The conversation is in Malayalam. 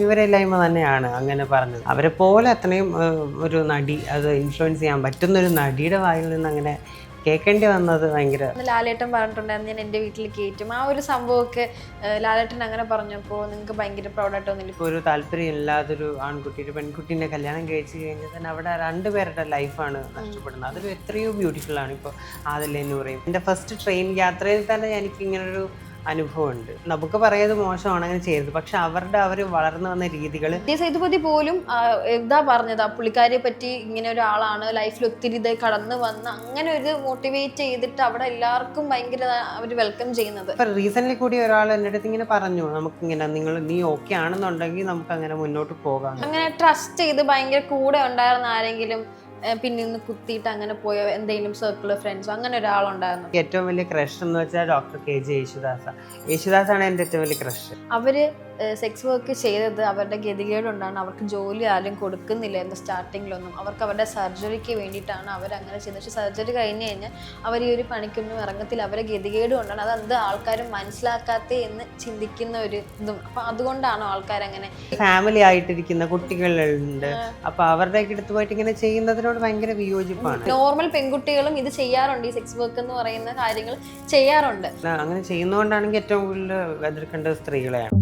വിവരമില്ലായ്മ തന്നെയാണ് അങ്ങനെ പറഞ്ഞത്. അവരെ പോലെ അത്രയും ഒരു നടി അത് ഇൻഫ്ലുവൻസ് ചെയ്യാൻ പറ്റുന്ന ഒരു നടിയുടെ വായിൽ നിന്ന് അങ്ങനെ കേൾക്കേണ്ടി വന്നത് ഭയങ്കര. ലാലേട്ടൻ പറഞ്ഞിട്ടുണ്ടായിരുന്നു ഞാൻ എൻ്റെ വീട്ടിൽ കയറ്റും. ആ ഒരു സംഭവമൊക്കെ ലാലേട്ടൻ അങ്ങനെ പറഞ്ഞപ്പോൾ നിങ്ങൾക്ക് ഭയങ്കര പ്രൗഡായിട്ട് തോന്നില്ല? ഇപ്പോൾ ഒരു താല്പര്യം ഇല്ലാതൊരു ആൺകുട്ടി ഒരു പെൺകുട്ടീനെ കല്യാണം കഴിച്ച് കഴിഞ്ഞാൽ തന്നെ അവിടെ രണ്ടുപേരുടെ ലൈഫാണ് നഷ്ടപ്പെടുന്നത്. അതൊരു എത്രയോ ബ്യൂട്ടിഫുൾ ആണ്. ഇപ്പോൾ ആദില നൂറയും എൻ്റെ ഫസ്റ്റ് ട്രെയിൻ യാത്രയിൽ തന്നെ എനിക്ക് ഇങ്ങനൊരു അനുഭവമുണ്ട്. നമുക്ക് പറയുന്നത് മോശമാണ് അങ്ങനെ ചെയ്തത്, പക്ഷെ അവർ വളർന്നു വന്ന രീതികൾ. സേതുപതി പോലും എന്താ പറഞ്ഞത്, ആ പുള്ളിക്കാരിയെ പറ്റി ഇങ്ങനെ ഒരാളാണ് ലൈഫിൽ ഒത്തിരി ഇത് കടന്നു വന്ന് അങ്ങനെ ഒരു മോട്ടിവേറ്റ് ചെയ്തിട്ട് അവിടെ എല്ലാവർക്കും ഭയങ്കര അവർ വെൽക്കം ചെയ്യുന്നത്. ഇപ്പൊ റീസെന്റ് കൂടി ഒരാൾ എൻ്റെ അടുത്ത് ഇങ്ങനെ പറഞ്ഞു, നമുക്കിങ്ങനെ നീ ഓക്കെ ആണെന്നുണ്ടെങ്കിൽ നമുക്ക് അങ്ങനെ മുന്നോട്ട് പോകാം. അങ്ങനെ ട്രസ്റ്റ് ചെയ്ത് ഭയങ്കര കൂടെ ഉണ്ടായിരുന്ന ആരെങ്കിലും പിന്നെ നിന്ന് കുത്തിയിട്ട് അങ്ങനെ പോയ എന്തെങ്കിലും സർക്കിൾ ഫ്രണ്ട്സോ അങ്ങനെ ഒരാളുണ്ടായിരുന്നു? ഏറ്റവും വലിയ ക്രഷ് എന്ന് വെച്ചാൽ ഡോക്ടർ KG യേശുദാസാണ് എൻ്റെ ഏറ്റവും വലിയ ക്രഷ്. അവര് സെക്സ് വർക്ക് ചെയ്തത് അവരുടെ ഗതികേടുകൊണ്ടാണ്. അവർക്ക് ജോലി ആരും കൊടുക്കുന്നില്ലായിരുന്നു സ്റ്റാർട്ടിങ്ങിലൊന്നും. അവർക്ക് അവരുടെ സർജറിക്ക് വേണ്ടിയിട്ടാണ് അവരങ്ങനെ ചെയ്തത്. പക്ഷെ സർജറി കഴിഞ്ഞ് കഴിഞ്ഞാൽ അവർ ഈ ഒരു പണിക്കൊന്നും ഇറങ്ങത്തില്ല. അവരെ ഗതികേട് കൊണ്ടാണ്. അതെന്ത് ആൾക്കാരും മനസ്സിലാക്കാത്തേ എന്ന് ചിന്തിക്കുന്ന ഒരു ഇതും. അപ്പം അതുകൊണ്ടാണോ ആൾക്കാരങ്ങനെ? ഫാമിലി ആയിട്ടിരിക്കുന്ന കുട്ടികളുണ്ട്, അപ്പൊ അവരുടെ അടുത്ത് പോയിട്ട് ഇങ്ങനെ ചെയ്യുന്നതിനോട് ഭയങ്കര വിയോജിപ്പാണ്. നോർമൽ പെൺകുട്ടികളും ഇത് ചെയ്യാറുണ്ട്, ഈ സെക്സ് വർക്ക് എന്ന് പറയുന്ന കാര്യങ്ങൾ ചെയ്യാറുണ്ട്. അങ്ങനെ ചെയ്യുന്നതുകൊണ്ടാണെങ്കിൽ ഏറ്റവും കൂടുതൽ എതിർക്കേണ്ടത് സ്ത്രീകളെയാണ്.